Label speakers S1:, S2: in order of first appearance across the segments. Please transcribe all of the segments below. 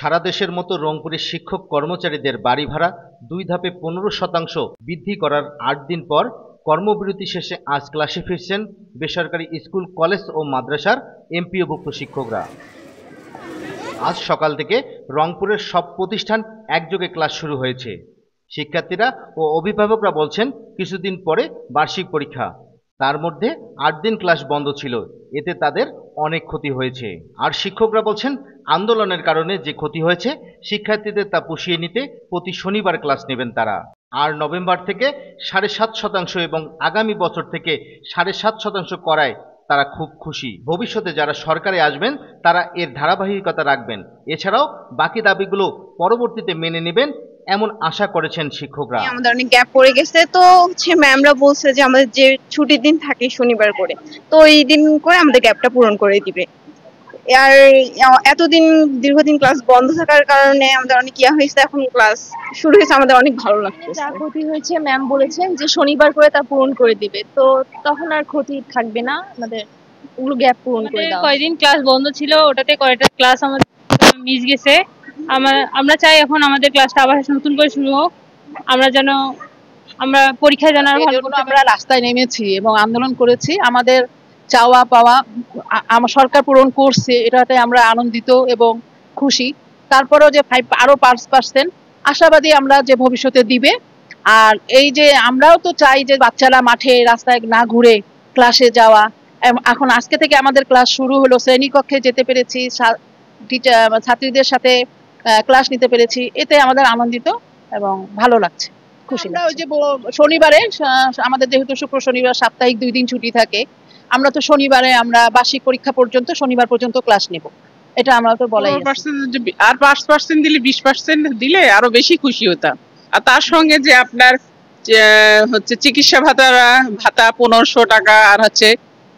S1: সারা দেশের মতো রংপুরের শিক্ষক কর্মচারীদের বাড়ি ভাড়া ২ ধাপে ১৫% বৃদ্ধি করার ৮ দিন পর কর্মবিরতি শেষে আজ ক্লাসে ফিরছেন বেসরকারি স্কুল, কলেজ ও মাদ্রাসার এমপিওভুক্ত শিক্ষকরা। আজ সকাল থেকে রংপুরের সব প্রতিষ্ঠান একযোগে ক্লাস শুরু হয়েছে। শিক্ষার্থীরা ও অভিভাবকরা বলছেন কিছুদিন পরে বার্ষিক পরীক্ষা, তার মধ্যে ৮ দিন ক্লাস বন্ধ ছিল, এতে তাদের অনেক ক্ষতি হয়েছে। আর শিক্ষকরা বলছেন আন্দোলনের কারণে যে ক্ষতি হয়েছে শিক্ষার্থীদের তা পুষিয়ে নিতে প্রতি শনিবার ক্লাস নেবেন তারা। আর নভেম্বর থেকে ৭.৫% এবং আগামী বছর থেকে ৭.৫% করায় তারা খুব খুশি। ভবিষ্যতে যারা সরকারে আসবেন তারা এর ধারাবাহিকতা রাখবেন, এছাড়াও বাকি দাবিগুলো পরবর্তীতে মেনে নেবেন এমন আশা করেছেন শিক্ষকরা।
S2: আমাদের অনেক গ্যাপ পড়ে গেছে, তো ম্যামরা বলছে যে আমাদের যে ছুটির দিন থাকে শনিবার করে, তো এই দিন করে আমাদের গ্যাপটা পূরণ করে দিবে। আর এতদিন দীর্ঘদিন ক্লাস বন্ধ থাকার কারণে আমাদের অনেক হয়েছে, এখন ক্লাস শুরু হয়েছে, আমাদের অনেক ভালো লাগছে।
S3: যা ক্ষতি হয়েছে ম্যাম বলেছেন যে শনিবার করে তা পূরণ করে দিবে, তো তখন আর ক্ষতি থাকবে না, আমাদের ওগুলো গ্যাপ পূরণ করে দাও।
S4: কয়দিন ক্লাস বন্ধ ছিল, ওটাতে কয়টা ক্লাস আমাদের মিস গেছে। আমরা চাই এখন আমাদের ক্লাসটা আবার নতুন করে শুরু হোক, আমরা পরীক্ষায় জানার ভালো করতে।
S5: আমরা রাস্তায় নেমেছি এবং আন্দোলন করেছি, আমাদের চাওয়া পাওয়া আমার সরকার পূরণ করছে, এটাতে আমরা আনন্দিত এবং খুশি। তারপরেও যে আরো 5% আশাবাদী আমরা যে ভবিষ্যতে দিবে। আর এই যে আমরাও তো চাই যে বাচ্চারা মাঠে রাস্তায় না ঘুরে ক্লাসে যাওয়া। এখন আজকে থেকে আমাদের ক্লাস শুরু হলো, শ্রেণীকক্ষে যেতে পেরেছি, ছাত্রীদের সাথে ক্লাস নিতে পেরেছি, এতে আমাদের আনন্দিত এবং ভালো লাগছে, খুশি। ওই যে শনিবারে আমাদের যেহেতু শুক্র শনিবার সাপ্তাহিক 2 দিন ছুটি থাকে, আমরা তো শনিবারে আমরা বার্ষিক পরীক্ষা পর্যন্ত শনিবার পর্যন্ত ক্লাস নেব, এটা আমরা তো বলাই আছে।
S6: আর 5% দিলে 20% দিলে আরো বেশি খুশি হতাম। আর তার সঙ্গে যে আপনার হচ্ছে চিকিৎসা ভাতা 1500 টাকা, আর হচ্ছে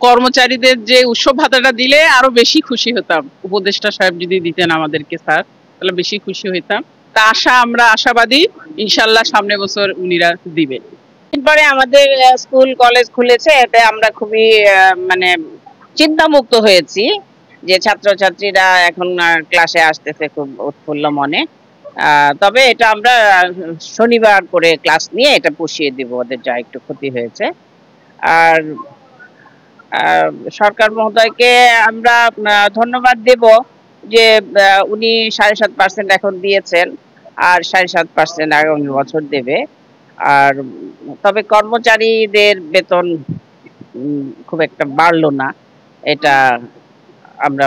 S6: কর্মচারীদের যে উৎসব ভাতাটা দিলে আরো বেশি খুশি হতাম। উপদেষ্টা সাহেব যদি দিতেন আমাদেরকে স্যার, তাহলে বেশি খুশি হইতাম। তা আমরা আশাবাদী ইনশাল্লাহ সামনে বছর উনিরা দিবেন।
S7: এরপরে আমাদের স্কুল কলেজ খুলেছে, এতে আমরা খুবই মানে চিন্তামুক্ত হয়েছি যে ছাত্রছাত্রীরা এখন ক্লাসে আসতেছে খুব উৎফুল্ল মনে। তবে এটা আমরা শনিবার করে ক্লাস নিয়ে এটা পুষিয়ে দিব, ওদের যা একটু ক্ষতি হয়েছে। আর সরকার মহোদয়কে আমরা ধন্যবাদ দেব যে উনি 7.5% এখন দিয়েছেন, আর 7.5% আগামী বছর দেবে। আর তবে কর্মচারীদের বেতন খুব একটা বাড়লো না, এটা আমরা